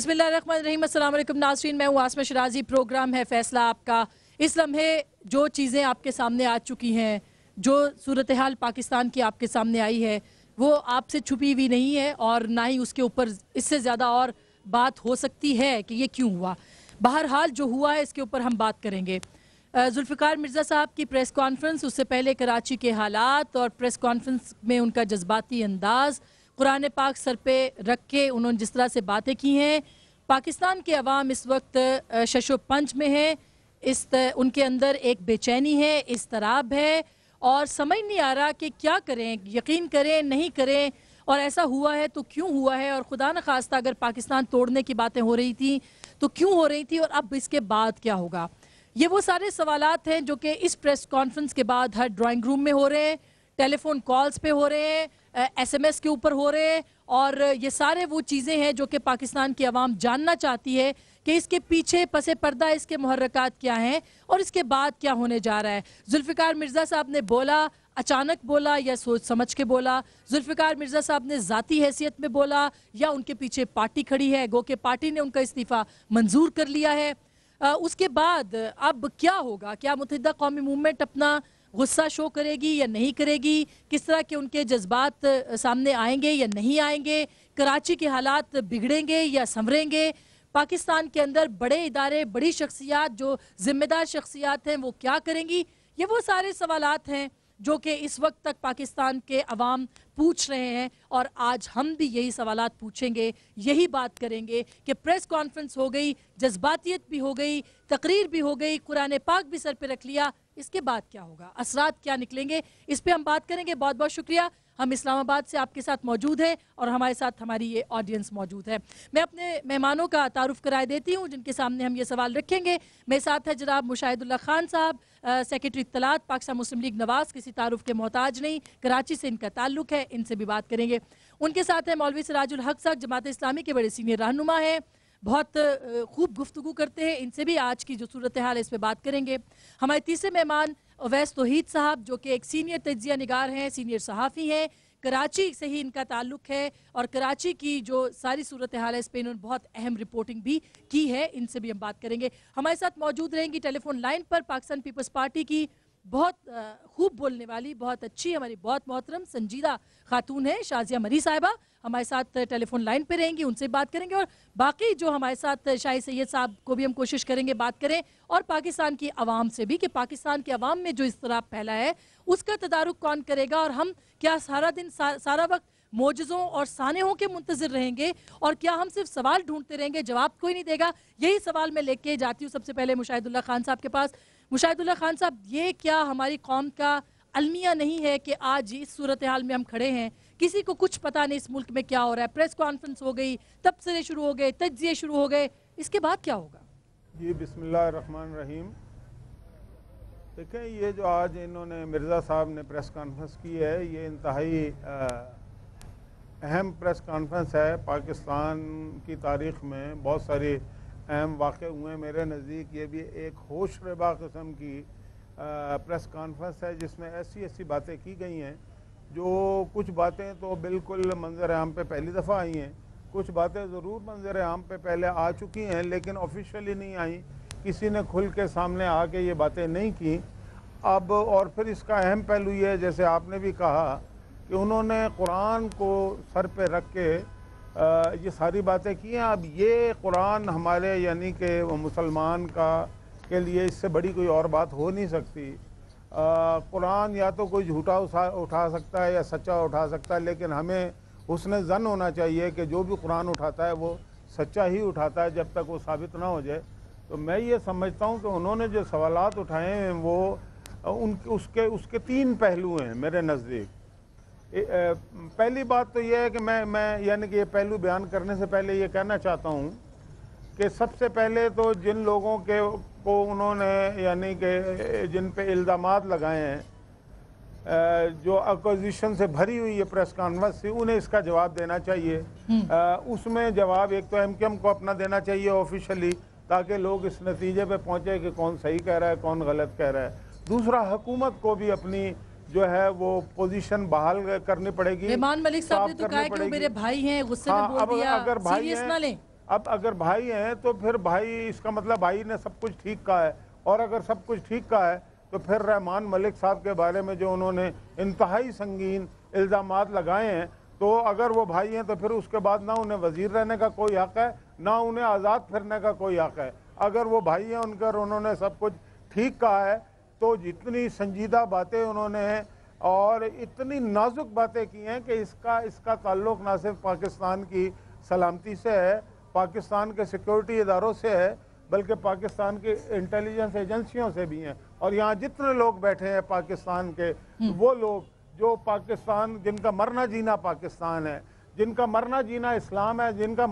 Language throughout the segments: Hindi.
बिस्मिल्लाहिर्रहमानिर्रहीम। अस्सलाम वालेकुम नाज़रीन, मैं हूँ आसमा शराजी। प्रोग्राम है फैसला आपका। इस लम्हे जो चीज़ें आपके सामने आ चुकी हैं, जो सूरत हाल पाकिस्तान की आपके सामने आई है, वो आपसे छुपी हुई नहीं है और ना ही उसके ऊपर इससे ज़्यादा और बात हो सकती है कि ये क्यों हुआ। बहरहाल जो हुआ है इसके ऊपर हम बात करेंगे। जुल्फ़िकार मिर्ज़ा साहब की प्रेस कॉन्फ्रेंस, उससे पहले कराची के हालात और प्रेस कॉन्फ्रेंस में उनका जज्बाती अंदाज़, कुरान पाक सर पे रख के उन्होंने जिस तरह से बातें की हैं। पाकिस्तान के अवाम इस वक्त शशो पंच में है। उनके अंदर एक बेचैनी है, इस्तराब है और समझ नहीं आ रहा कि क्या करें, यकीन करें नहीं करें, और ऐसा हुआ है तो क्यों हुआ है, और खुदा न खास्ता अगर पाकिस्तान तोड़ने की बातें हो रही थी तो क्यों हो रही थी, और अब इसके बाद क्या होगा। ये वो सारे सवालात हैं जो कि इस प्रेस कॉन्फ्रेंस के बाद हर ड्राइंग रूम में हो रहे हैं, टेलीफोन कॉल्स पे हो रहे हैं, SMS के ऊपर हो रहे हैं, और ये सारे वो चीज़ें हैं जो कि पाकिस्तान की आवाम जानना चाहती है कि इसके पीछे पसे पर्दा इसके मुहर्रकात क्या हैं और इसके बाद क्या होने जा रहा है। जुल्फ़िकार मिर्ज़ा साहब ने बोला, अचानक बोला या सोच समझ के बोला। जुल्फ़िकार मिर्ज़ा साहब ने ज़ाती हैसियत में बोला या उनके पीछे पार्टी खड़ी है, गो के पार्टी ने उनका इस्तीफ़ा मंजूर कर लिया है। उसके बाद अब क्या होगा, क्या मुत्तहिदा कौमी मूवमेंट अपना गुस्सा शो करेगी या नहीं करेगी, किस तरह के उनके जज्बात सामने आएंगे या नहीं आएंगे, कराची के हालात बिगड़ेंगे या संवरेंगे, पाकिस्तान के अंदर बड़े इदारे, बड़ी शख्सियात जो जिम्मेदार शख्सियात हैं वो क्या करेंगी, ये वो सारे सवालात हैं जो कि इस वक्त तक पाकिस्तान के अवाम पूछ रहे हैं। और आज हम भी यही सवालात पूछेंगे, यही बात करेंगे कि प्रेस कॉन्फ्रेंस हो गई, जज्बातियत भी हो गई, तकरीर भी हो गई, कुरान पाक भी सर पे रख लिया, इसके बाद क्या होगा, असरात क्या निकलेंगे, इस पे हम बात करेंगे। बहुत बहुत शुक्रिया। हम इस्लामाबाद से आपके साथ मौजूद हैं और हमारे साथ हमारी ये ऑडियंस मौजूद है। मैं अपने मेहमानों का तारुफ कराए देती हूँ जिनके सामने हम ये सवाल रखेंगे। मेरे साथ है जनाब मुशाहिदुल्लाह खान साहब, सेक्रेटरी इत्तलात पाकिस्तान मुस्लिम लीग नवाज, किसी तारुफ के मोहताज नहीं, कराची से इनका ताल्लुक है, इनसे भी बात करेंगे। उनके साथ है मौलवी सिराजुल हक साहब, जमात इस्लामी के बड़े सीनियर रहनुमा हैं, बहुत खूब गुफ्तगू करते हैं, इनसे भी आज की जो सूरत हाल है इस पर बात करेंगे। हमारे तीसरे मेहमान अवैस तौहीद साहब, जो कि एक सीनियर तज्जिया निगार हैं, सीनियर सहाफ़ी हैं, कराची से ही इनका ताल्लुक है और कराची की जो सारी सूरत हाल है इस पर इन्होंने बहुत अहम रिपोर्टिंग भी की है, इनसे भी हम बात करेंगे। हमारे साथ मौजूद रहेंगी टेलीफोन लाइन पर पाकिस्तान पीपल्स पार्टी की बहुत खूब बोलने वाली, बहुत अच्छी, हमारी बहुत मोहतरम संजीदा खातून है शाजिया मरी साहिबा, हमारे साथ टेलीफोन लाइन पे रहेंगी, उनसे बात करेंगे। और बाकी जो हमारे साथ शाहिद सैयद साहब को भी हम कोशिश करेंगे बात करें, और पाकिस्तान की आवाम से भी कि पाकिस्तान की आवाम में जो इज़्तिराब फैला है उसका तदारुक कौन करेगा, और हम क्या सारा दिन सारा वक्त मोजज़ों और सानेहों के मुंतज़िर रहेंगे, और क्या हम सिर्फ सवाल ढूंढते रहेंगे, जवाब कोई नहीं देगा। यही सवाल मैं लेके जाती हूँ सबसे पहले मुशाहिदुल्लाह खान साहब के पास। मुशाहिदुल्लाह खान साहब, ये क्या हमारी कौम का अलमिया नहीं है कि आज इस सूरत हाल में हम खड़े हैं, किसी को कुछ पता नहीं इस मुल्क में क्या हो रहा है, प्रेस कॉन्फ्रेंस हो गई, तबसरे शुरू हो गए, तज्जिए शुरू हो गए, इसके बाद क्या होगा? जी बिस्मिल्लाहिर्रहमानिर्रहीम। देखें, ये जो आज इन्होंने मिर्ज़ा साहब ने प्रेस कॉन्फ्रेंस की है, ये इंतहाई अहम प्रेस कॉन्फ्रेंस है। पाकिस्तान की तारीख़ में बहुत सारे अहम वाक़े हुए। मेरे नज़दीक ये भी एक होशरबा किस्म की प्रेस कॉन्फ्रेंस है जिसमें ऐसी ऐसी बातें की गई हैं, जो कुछ बातें तो बिल्कुल मंजर आम पे पहली दफ़ा आई हैं, कुछ बातें ज़रूर मंजर आम पे पहले आ चुकी हैं लेकिन ऑफिशियली नहीं आई, किसी ने खुल के सामने आके ये बातें नहीं की। अब और फिर इसका अहम पहलू ये है, जैसे आपने भी कहा कि उन्होंने कुरान को सर पे रख के ये सारी बातें की हैं। अब ये कुरान हमारे यानी कि मुसलमान का के लिए इससे बड़ी कोई और बात हो नहीं सकती। कुरान या तो कोई झूठा उठा सकता है या सच्चा उठा सकता है, लेकिन हमें उसने ज़न होना चाहिए कि जो भी कुरान उठाता है वो सच्चा ही उठाता है जब तक वो साबित ना हो जाए। तो मैं ये समझता हूँ कि उन्होंने जो सवालात उठाए हैं वो उसके तीन पहलू हैं मेरे नज़दीक। पहली बात तो ये है कि मैं यानी कि ये पहलू बयान करने से पहले ये कहना चाहता हूँ कि सबसे पहले तो जिन लोगों को उन्होंने यानी कि जिन पे इल्ज़ामात लगाए हैं, जो अपोजिशन से भरी हुई ये प्रेस कॉन्फ्रेंस थी, उन्हें इसका जवाब देना चाहिए। उसमें जवाब एक तो MKM को अपना देना चाहिए ऑफिशियली, ताकि लोग इस नतीजे पे पहुँचे कि कौन सही कह रहा है कौन गलत कह रहा है। दूसरा, हुकूमत को भी अपनी जो है वो पोजीशन बहाल करनी पड़ेगी। रहमान मलिक साहब ने तो कहा कि वो मेरे भाई हैं, गुस्से में बोल दिया, अगर भाई सीरियस ना लें। अब अगर भाई हैं तो फिर भाई, इसका मतलब भाई ने सब कुछ ठीक कहा है, और अगर सब कुछ ठीक कहा है तो फिर रहमान मलिक साहब के बारे में जो उन्होंने इंतहाई संगीन इल्ज़ामात लगाए हैं, तो अगर वो भाई हैं तो फिर उसके बाद ना उन्हें वजीर रहने का कोई हक़ है, ना उन्हें आज़ाद फिरने का कोई हक़ है। अगर वो भाई हैं उनकर, उन्होंने सब कुछ ठीक कहा है, तो जितनी संजीदा बातें उन्होंने और इतनी नाजुक बातें की हैं कि इसका ताल्लुक़ ना सिर्फ पाकिस्तान की सलामती से है, पाकिस्तान के सिक्योरिटी इदारों से है, बल्कि पाकिस्तान की इंटेलिजेंस एजेंसियों से भी हैं। और यहाँ जितने लोग बैठे हैं पाकिस्तान के, वो लोग जो पाकिस्तान, जिनका मरना जीना पाकिस्तान है, जिनका मरना जीना इस्लाम है, जिनका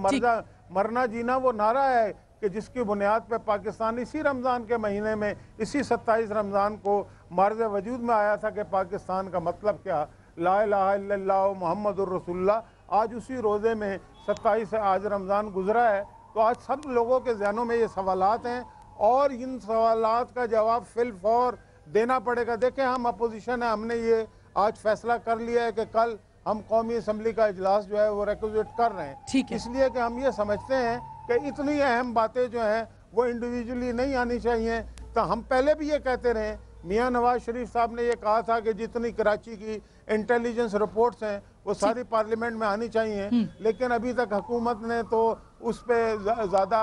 मरना जीना वो नारा है कि जिसकी बुनियाद पे पाकिस्तान इसी रमज़ान के महीने में, इसी 27 रमज़ान को मार्ज़ वजूद में आया था कि पाकिस्तान का मतलब क्या, ला इलाहा इल्लल्लाह मुहम्मदुर रसूलुल्लाह। आज उसी रोज़े में 27 से आज रमज़ान गुजरा है, तो आज सब लोगों के जहनों में ये सवालात हैं और इन सवालात का जवाब फिलफौर देना पड़ेगा। देखें, हम अपोजिशन है, हमने ये आज फैसला कर लिया है कि कल हम कौमी असम्बली का इजलास जो है वो रिक्वेस्ट कर रहे हैं, इसलिए कि हम ये समझते हैं कि इतनी अहम बातें जो हैं वो इंडिविजुअली नहीं आनी चाहिए। तो हम पहले भी ये कहते रहे, मियाँ नवाज शरीफ साहब ने ये कहा था कि जितनी कराची की इंटेलिजेंस रिपोर्ट्स हैं वो सारी पार्लियामेंट में आनी चाहिए, लेकिन अभी तक हुकूमत ने तो उस पर ज़्यादा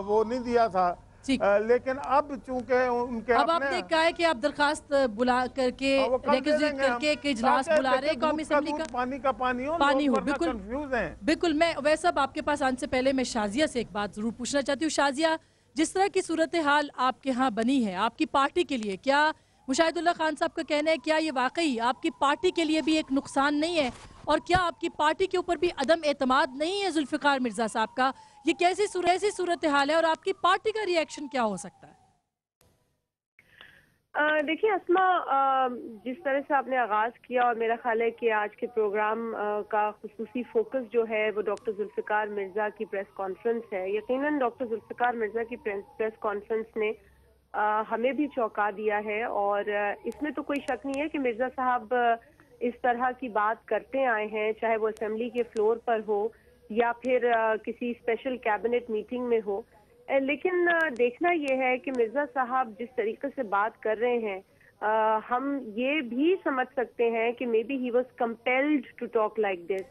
वो नहीं दिया था। लेकिन अब चूंकि उनके अब आपने कहा है कि आप दरखास्त बुला करके रिक्वेस्ट करके एक इजलास बुला रहे हैं कौमी असेंबली का, पानी का पानी हो, बिल्कुल कंफ्यूज हैं। बिल्कुल। मैं वैसे अब आपके पास आने से पहले मैं शाजिया से एक बात जरूर पूछना चाहती हूँ। शाजिया, जिस तरह की सूरत हाल आपके यहाँ बनी है आपकी पार्टी के लिए, क्या मुशाहिदुल्लाह खान साहब का कहना है, क्या ये वाकई आपकी पार्टी के लिए भी एक नुकसान नहीं है, और क्या आपकी पार्टी के ऊपर भी अदम एतमाद नहीं है जुल्फ़िकार मिर्ज़ा साहब का? ये कैसी सूरत हाल है और आपकी पार्टी का रिएक्शन क्या हो सकता है? देखिए अस्मा, जिस तरह से आपने आगाज़ किया और मेरा ख्याल है कि आज के प्रोग्राम का खुसूसी फोकस जो है वो डॉक्टर जुल्फ़िकार मिर्ज़ा की प्रेस कॉन्फ्रेंस है। यकीनन डॉक्टर जुल्फ़िकार मिर्ज़ा की प्रेस कॉन्फ्रेंस ने हमें भी चौंका दिया है, और इसमें तो कोई शक नहीं है कि मिर्ज़ा साहब इस तरह की बात करते आए हैं, चाहे वो असेंबली के फ्लोर पर हो या फिर किसी स्पेशल कैबिनेट मीटिंग में हो। लेकिन देखना यह है कि मिर्ज़ा साहब जिस तरीके से बात कर रहे हैं, हम ये भी समझ सकते हैं कि maybe he was compelled to talk like this.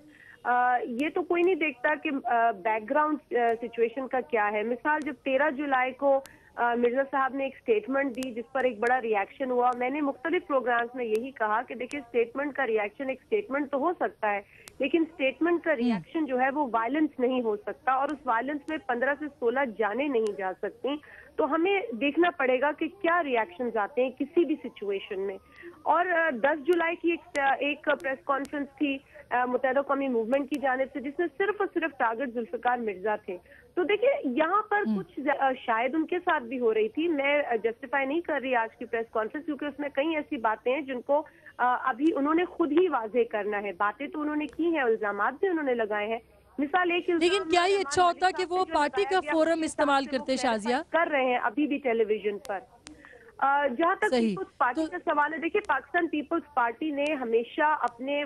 ये तो कोई नहीं देखता कि बैकग्राउंड सिचुएशन का क्या है। मिसाल, जब 13 जुलाई को मिर्ज़ा साहब ने एक स्टेटमेंट दी जिस पर एक बड़ा रिएक्शन हुआ, मैंने मुख्तलिफ प्रोग्राम्स में यही कहा कि देखिए, स्टेटमेंट का रिएक्शन एक स्टेटमेंट तो हो सकता है, लेकिन स्टेटमेंट का रिएक्शन जो है वो वायलेंस नहीं हो सकता, और उस वायलेंस में 15 से 16 जाने नहीं जा सकती। तो हमें देखना पड़ेगा कि क्या रिएक्शंस आते हैं किसी भी सिचुएशन में। और 10 जुलाई की एक प्रेस कॉन्फ्रेंस थी मुत्तहिदा कौमी मूवमेंट की जानिब से, जिसमें सिर्फ और सिर्फ टारगेट जुल्फ़िकार मिर्ज़ा थे। तो देखिए, यहाँ पर कुछ शायद उनके साथ भी हो रही थी। मैं जस्टिफाई नहीं कर रही आज की प्रेस कॉन्फ्रेंस, क्योंकि उसमें कई ऐसी बातें हैं जिनको अभी उन्होंने खुद ही वाज़े करना है। बातें तो उन्होंने की हैं, इल्जामात भी उन्होंने लगाए हैं। मिसाल एक, लेकिन क्या ये अच्छा होता कि वो पार्टी का फोरम इस्तेमाल करते? शाजिया कर रहे हैं अभी भी टेलीविजन पर। जहाँ तक पीपल्स पार्टी का सवाल है, देखिए, पाकिस्तान पीपल्स पार्टी ने हमेशा अपने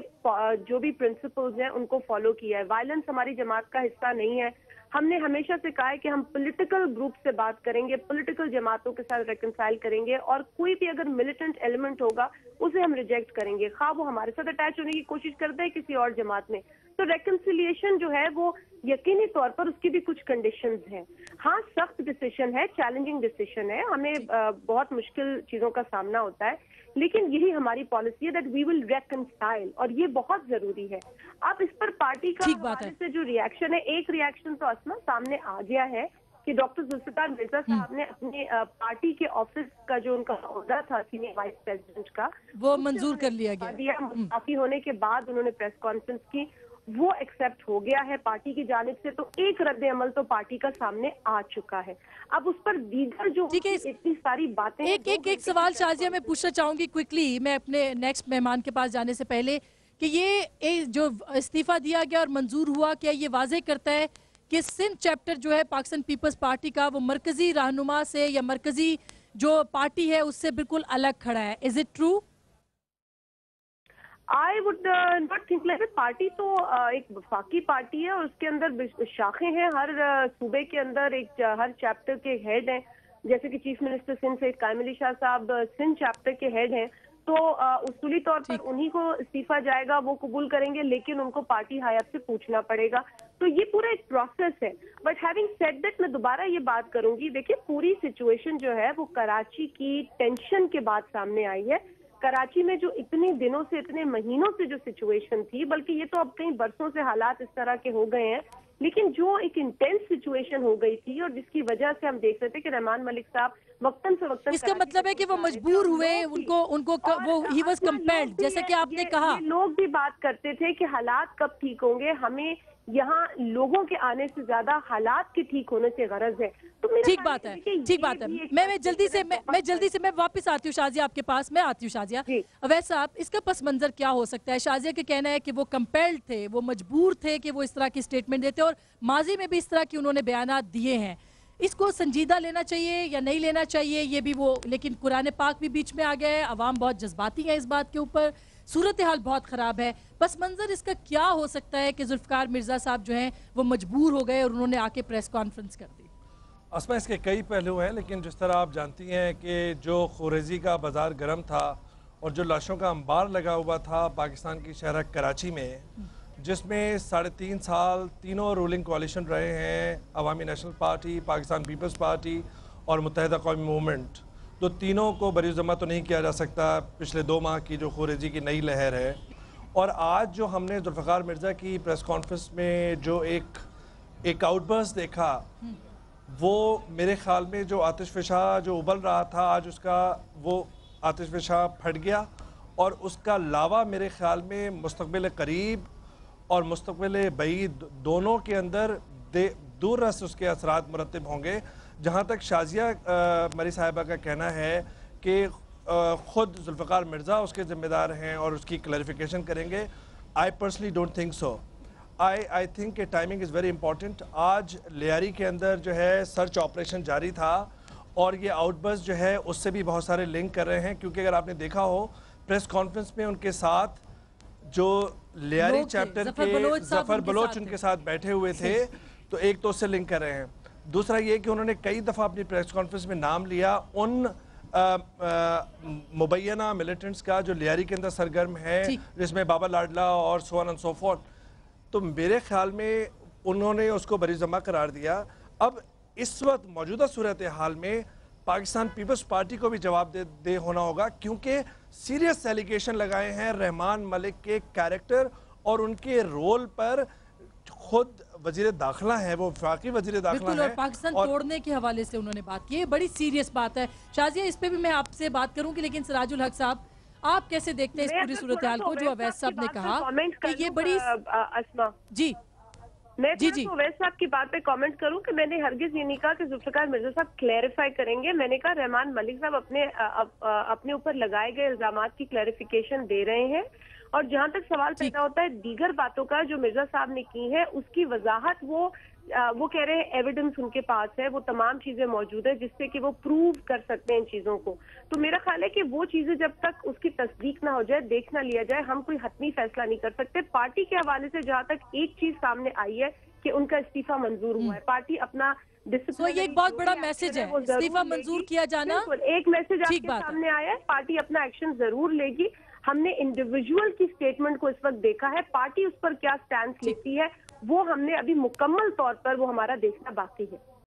जो भी प्रिंसिपल्स हैं उनको फॉलो किया है। वायलेंस हमारी जमात का हिस्सा नहीं है। हमने हमेशा से कहा है कि हम पॉलिटिकल ग्रुप से बात करेंगे, पॉलिटिकल जमातों के साथ रेकंसाइल करेंगे, और कोई भी अगर मिलिटेंट एलिमेंट होगा उसे हम रिजेक्ट करेंगे, खा वो हमारे साथ अटैच होने की कोशिश करता है किसी और जमात में। तो रेकंसिलिएशन जो है वो यकीनी तौर पर उसकी भी कुछ कंडीशंस हैं। हाँ, सख्त डिसीजन है, चैलेंजिंग डिसीजन है, हमें बहुत मुश्किल चीजों का सामना होता है, लेकिन यही हमारी पॉलिसी है दैट वी विल रेकंसाइल, और ये बहुत जरूरी है। अब इस पर पार्टी का हवाले से जो रिएक्शन है, एक रिएक्शन तो असमा सामने आ गया है कि डॉक्टर जुल्फ़िकार मिर्ज़ा साहब ने अपने पार्टी के ऑफिस का जो उनका ओहदा था सीनियर वाइस प्रेसिडेंट का, वो मंजूर कर लिया गया। मुस्तफी होने के बाद उन्होंने प्रेस कॉन्फ्रेंस की, वो एक्सेप्ट हो गया है पार्टी की जानिब से। तो एक रद्द अमल तो पार्टी का सामने आ चुका है। अब उस पर दीगर जो इतनी सारी बातें, एक सवाल शाजिया मैं पूछना चाहूंगी क्विकली, मैं अपने नेक्स्ट मेहमान के पास जाने से पहले, कि ये जो इस्तीफा दिया गया और मंजूर हुआ, क्या ये वाज़ेह करता है कि सिंध चैप्टर जो है पाकिस्तान पीपल्स पार्टी का, वो मरकजी रहनुमा से या मरकजी जो पार्टी है उससे बिल्कुल अलग खड़ा है? Is it true? I would not think like party तो एक वफाकी पार्टी है और उसके अंदर शाखें हैं, हर सूबे के अंदर एक हर चैप्टर के हेड हैं। जैसे कि चीफ मिनिस्टर सिंध से कायम अली शाह साहब सिंध चैप्टर के हेड हैं, तो उसूली तौर पर उन्हीं को इस्तीफा जाएगा, वो कबूल करेंगे, लेकिन उनको पार्टी हायत से पूछना पड़ेगा। तो ये पूरा एक प्रोसेस है। बट हैविंग सेड दैट, मैं दोबारा ये बात करूंगी, देखिए पूरी सिचुएशन जो है वो कराची की टेंशन के बाद सामने आई है। कराची में जो इतने दिनों से, इतने महीनों से जो सिचुएशन थी, बल्कि ये तो अब कई बरसों से हालात इस तरह के हो गए हैं, लेकिन जो एक इंटेंस सिचुएशन हो गई थी और जिसकी वजह से हम देख रहे थे कि रहमान मलिक साहब वक्तन से वक्तन, इसका मतलब है कि वो मजबूर हुए, वो ही वाज कंपेल्ड, जैसे कि आपने कहा। लोग भी बात करते थे कि हालात कब ठीक होंगे, हमें यहाँ लोगों के आने से ज्यादा हालात के ठीक होने से गरज है। तो ठीक बात है, ठीक बात है। मैं जल्दी से मैं वापस आती हूँ शाजिया आपके पास, मैं आती हूँ शाजिया। अवैस साहब, इसका पस मंजर क्या हो सकता है? शाजिया का कहना है कि वो कंपेल्ड थे, वो मजबूर थे कि वो इस तरह की स्टेटमेंट देते, और माजी में भी इस तरह की उन्होंने बयानात दिए हैं। इसको संजीदा लेना चाहिए या नहीं लेना चाहिए, ये भी वो, लेकिन कुरान पाक भी बीच में आ गया है, अवाम बहुत जज्बाती है इस बात के ऊपर, सूरत हाल बहुत ख़राब है। बस मंजर इसका क्या हो सकता है कि जुल्फ़िकार मिर्ज़ा साहब जो हैं वो मजबूर हो गए और उन्होंने आके प्रेस कॉन्फ्रेंस कर दी? असमा, इसके कई पहलू हैं, लेकिन जिस तरह आप जानती हैं कि जो खुरेजी का बाज़ार गर्म था और जो लाशों का अंबार लगा हुआ था पाकिस्तान की शहर कराची में, जिसमें 3.5 साल तीनों रूलिंग कोalition रहे हैं, Awami national party, Pakistan peoples party और मुत्तहिदा कौमी मूवमेंट, तो तीनों को बरी-ज़म्मा तो नहीं किया जा सकता पिछले 2 माह की जो खुरेजी की नई लहर है। और आज जो हमने जुल्फ़िकार मिर्ज़ा की प्रेस कॉन्फ्रेंस में जो एक आउटबर्स्ट देखा, वो मेरे ख्याल में जो आतिशफ़िशा जो उबल रहा था, आज उसका वो आतिशफ़िशा फट गया, और उसका लावा मेरे ख्याल में मुस्तक़बिल करीब और मुस्तक़बिल बईद दोनों के अंदर दूर रस उसके असरात मुरतब होंगे। जहाँ तक शाजिया मरी साहिबा का कहना है कि ख़ुद जुल्फ़िकार मिर्ज़ा उसके ज़िम्मेदार हैं और उसकी क्लैरिफिकेशन करेंगे, I personally don't think so. I think कि टाइमिंग इज़ वेरी इंपॉर्टेंट। आज लियारी के अंदर जो है सर्च ऑपरेशन जारी था, और ये आउटबर्स्ट जो है उससे भी बहुत सारे लिंक कर रहे हैं, क्योंकि अगर आपने देखा हो प्रेस कॉन्फ्रेंस में उनके साथ जो लियारी चैप्टर के ज़फ़र बलोच उनके साथ बैठे हुए थे, तो एक तो उससे लिंक कर रहे हैं। दूसरा ये कि उन्होंने कई दफ़ा अपनी प्रेस कॉन्फ्रेंस में नाम लिया उन मुबैना मिलिटेंट्स का जो लियारी के अंदर सरगर्म है, जिसमें बाबा लाडला और so on and so forth. तो मेरे ख्याल में उन्होंने उसको बरी-ज़म्मा करार दिया। अब इस वक्त मौजूदा सूरत हाल में पाकिस्तान पीपल्स पार्टी को भी जवाब दे होना होगा, क्योंकि सीरियस एलिगेशन लगाए हैं रहमान मलिक के कैरेक्टर और उनके रोल पर। खुद वजीर दाखिला है, वो वफाकी वजीर दाखिला है, और पाकिस्तान तोड़ने के हवाले से उन्होंने बात की है, बड़ी सीरियस बात है। शाजिया, इस पे भी मैं आपसे बात करूंगी, लेकिन सिराजुल हक साहब, आप कैसे देखते हैं इस पूरी सूरत हाल को, जो अवैस साहब ने कहा कि ये बड़ी अस्मा जी मैं तो अवैस साहब की बात पे कमेंट करूं कि मैंने हरगिज ये नहीं कहा कि जुल्फ़िकार मिर्ज़ा साहब क्लैरिफाई करेंगे। मैंने कहा रहमान मलिक साहब अपने ऊपर लगाए गए इल्जामात की क्लैरिफिकेशन दे रहे हैं, और जहां तक सवाल पैदा होता है दीगर बातों का जो मिर्ज़ा साहब ने की है उसकी वजाहत, वो कह रहे हैं एविडेंस उनके पास है, वो तमाम चीजें मौजूद है जिससे कि वो प्रूव कर सकते हैं इन चीजों को। तो मेरा ख्याल है कि वो चीजें जब तक उसकी तस्दीक ना हो जाए, देख ना लिया जाए, हम कोई हतमी फैसला नहीं कर सकते। पार्टी के हवाले से जहां तक एक चीज सामने आई है कि उनका इस्तीफा मंजूर हुआ है, पार्टी अपना तो ये एक बहुत बड़ा मैसेज है, इस्तीफा मंजूर किया जाना एक मैसेज आपके सामने आया है। पार्टी अपना एक्शन जरूर लेगी। हमने इंडिविजुअल की स्टेटमेंट को इस वक्त देखा है, पार्टी उस पर क्या स्टैंड लेती है वो हमने अभी मुकम्मल तौर पर वो हमारा देखना बाकी है।